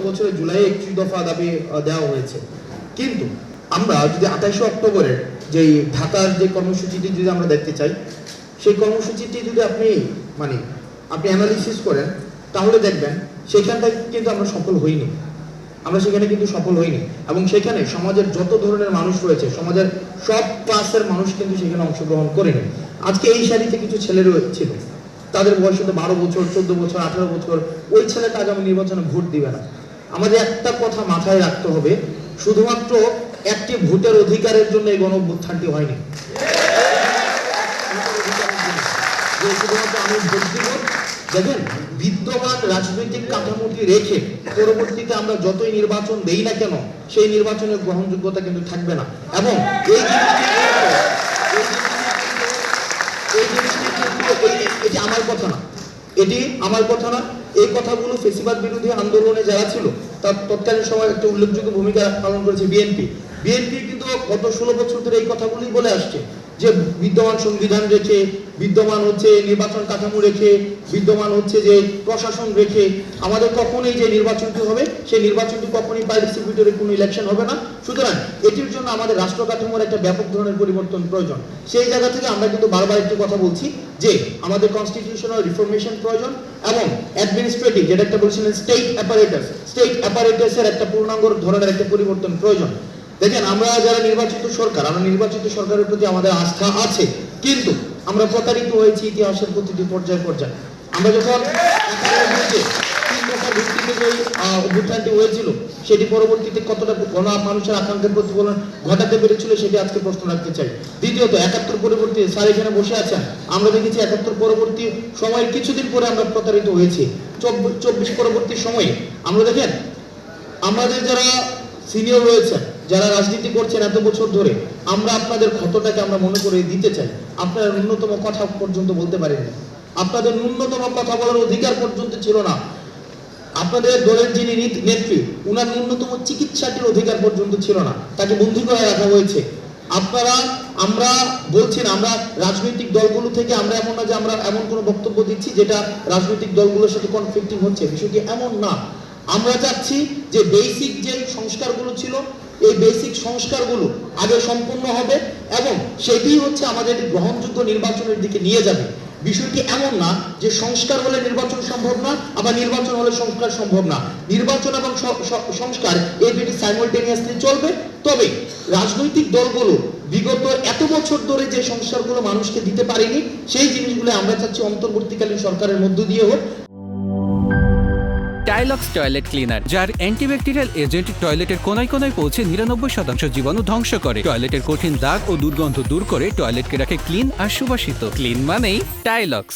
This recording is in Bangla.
বছরের জুলাই 31 দফা দাবি দেওয়া হয়েছে। কিন্তু আমরা যদি 28 অক্টোবরের যে ঢাকার যে কর্মসূচিটি যদি আমরা দেখতে চাই, সেই কর্মসূচিটি যদি আপনি অ্যানালিসিস করেন তাহলে দেখবেন সেখানটা কিন্তু আমরা সফল হইনি। আমরা সেখানে কিন্তু সফল হইনি এবং সেখানে সমাজের যত ধরনের মানুষ রয়েছে, সমাজের সব ক্লাসের মানুষ কিন্তু সেখানে অংশগ্রহণ করেনি। আজকে এই সারিতে কিছু ছেলে ছিল, তাদের বয়স হতো 12 বছর, 14 বছর, 18 বছর। ওই ছেলেটা আগামী নির্বাচনে ভোট দিবে না। আমাদের একটা কথা মাথায় রাখতে হবে, শুধুমাত্র একটি ভোটের অধিকারের জন্য এই গণঅভ্যুত্থানটি হয়নি। শুধুমাত্র আমি ভোট দিব, দেখেন বিদ্যমান রাজনৈতিক কাঠামোটি রেখে পরবর্তীতে আমরা যতই নির্বাচন দেই না কেন সেই নির্বাচনের গ্রহণযোগ্যতা কিন্তু থাকবে না। এবং এটি আমার কথা না, এই কথাগুলো ফেসিবাদ বিরোধী আন্দোলনে যারা ছিল তার তৎকালীন সময় একটা উল্লেখযোগ্য ভূমিকা পালন করেছে বিএনপি কিন্তু গত 16 বছর ধরে এই কথাগুলি বলে আসছে যে বিদ্যমান সংবিধান রেখে, বিদ্যমান হচ্ছে নির্বাচন কাঠামো রেখে, বিদ্যমান হচ্ছে যে প্রশাসন রেখে আমাদের কখনোই যে নির্বাচনটি হবে সেই নির্বাচনটি কখনোই পার্টিসিপেটরি কোনো ইলেকশন হবে না। সুতরাং এটির জন্য আমাদের রাষ্ট্র কাঠামোর একটা ব্যাপক ধরনের পরিবর্তন প্রয়োজন। সেই জায়গা থেকে আমরা কিন্তু বারবার একটি কথা বলছি যে আমাদের কনস্টিটিউশনাল রিফরমেশন প্রয়োজন এবং অ্যাডমিনিস্ট্রেটিভ, যেটা একটা বলছিলেন স্টেট অ্যাপারেটাসের একটা পূর্ণাঙ্গ ধরনের একটা পরিবর্তন প্রয়োজন। দেখেন আমরা যারা নির্বাচিত সরকারের প্রতি আমাদের আস্থা আছে, কিন্তু আমরা প্রতারিত হয়েছি ইতিহাসের প্রতিটি পর্যায়ে। আমরা যখন 3 দফা ভিত্তিতে যে অভ্যুত্থানটি হয়েছিল সেটি পরবর্তীতে কতটা মানুষের আকাঙ্ক্ষার প্রতিফলন ঘটাতে পেরেছিল সেটি আজকে প্রশ্ন রাখতে চাই। দ্বিতীয়ত 71 পরবর্তী স্যার এখানে বসে আছেন, আমরা দেখেছি 71 পরবর্তী সময়ের কিছুদিন পরে আমরা প্রতারিত হয়েছি। 24 পরবর্তী সময়ে আমরা দেখেন আমাদের যারা সিনিয়র রয়েছেন, যারা রাজনীতি করছেন এত বছর ধরে, আমরা আপনাদের ক্ষতটাকে আমরা মনে করে দিতে চাই। আপনারা ন্যূনতম কথা পর্যন্ত বলতে পারেননি, আপনাদের ন্যূনতম কথা বলার অধিকার পর্যন্ত ছিল না। আপনাদের দলের যিনি নেত্রী, উনার ন্যূনতম চিকিৎসাটির অধিকার পর্যন্ত ছিল না, তাকে বন্দী করে রাখা হয়েছে। আমরা বলছি না আমরা রাজনৈতিক দলগুলো থেকে আমরা এমন না যে আমরা এমন কোনো বক্তব্য দিচ্ছি যেটা রাজনৈতিক দলগুলোর সাথে কনফ্লিক্টিং হচ্ছে, বিষয়টি এমন না। আমরা চাচ্ছি যে বেসিক যে সংস্কারগুলো ছিল এই বেসিক সংস্কারগুলো আগে সম্পূর্ণ হবে এবং সেটি হচ্ছে আমাদের গ্রহণযোগ্য নির্বাচনের দিকে নিয়ে যাবে। বিষয়টি এমন না যে সংস্কার হলে নির্বাচন সম্ভব না, আবার নির্বাচন হলে সংস্কার সম্ভব না। নির্বাচন এবং সংস্কার এই দুটি সাইমultaneously চলবে। তবে রাজনৈতিক দলগুলো বিগত এত বছর ধরে যে সংস্কারগুলো মানুষকে দিতে পারেনি সেই জিনিসগুলো আমরা চাচ্ছি অন্তর্বর্তীকালীন সরকারের মধ্য দিয়ে হোক। টাইলক্স টয়লেট ক্লিনার, যার অ্যান্টিব্যাকটেরিয়াল এজেন্ট টয়লেটের কোনায় কোনায় পৌঁছে 99% জীবাণু ধ্বংস করে, টয়লেটের কঠিন দাগ ও দুর্গন্ধ দূর করে টয়লেটকে রাখে ক্লিন আর সুবাসিত। ক্লিন মানেই টাইলক্স।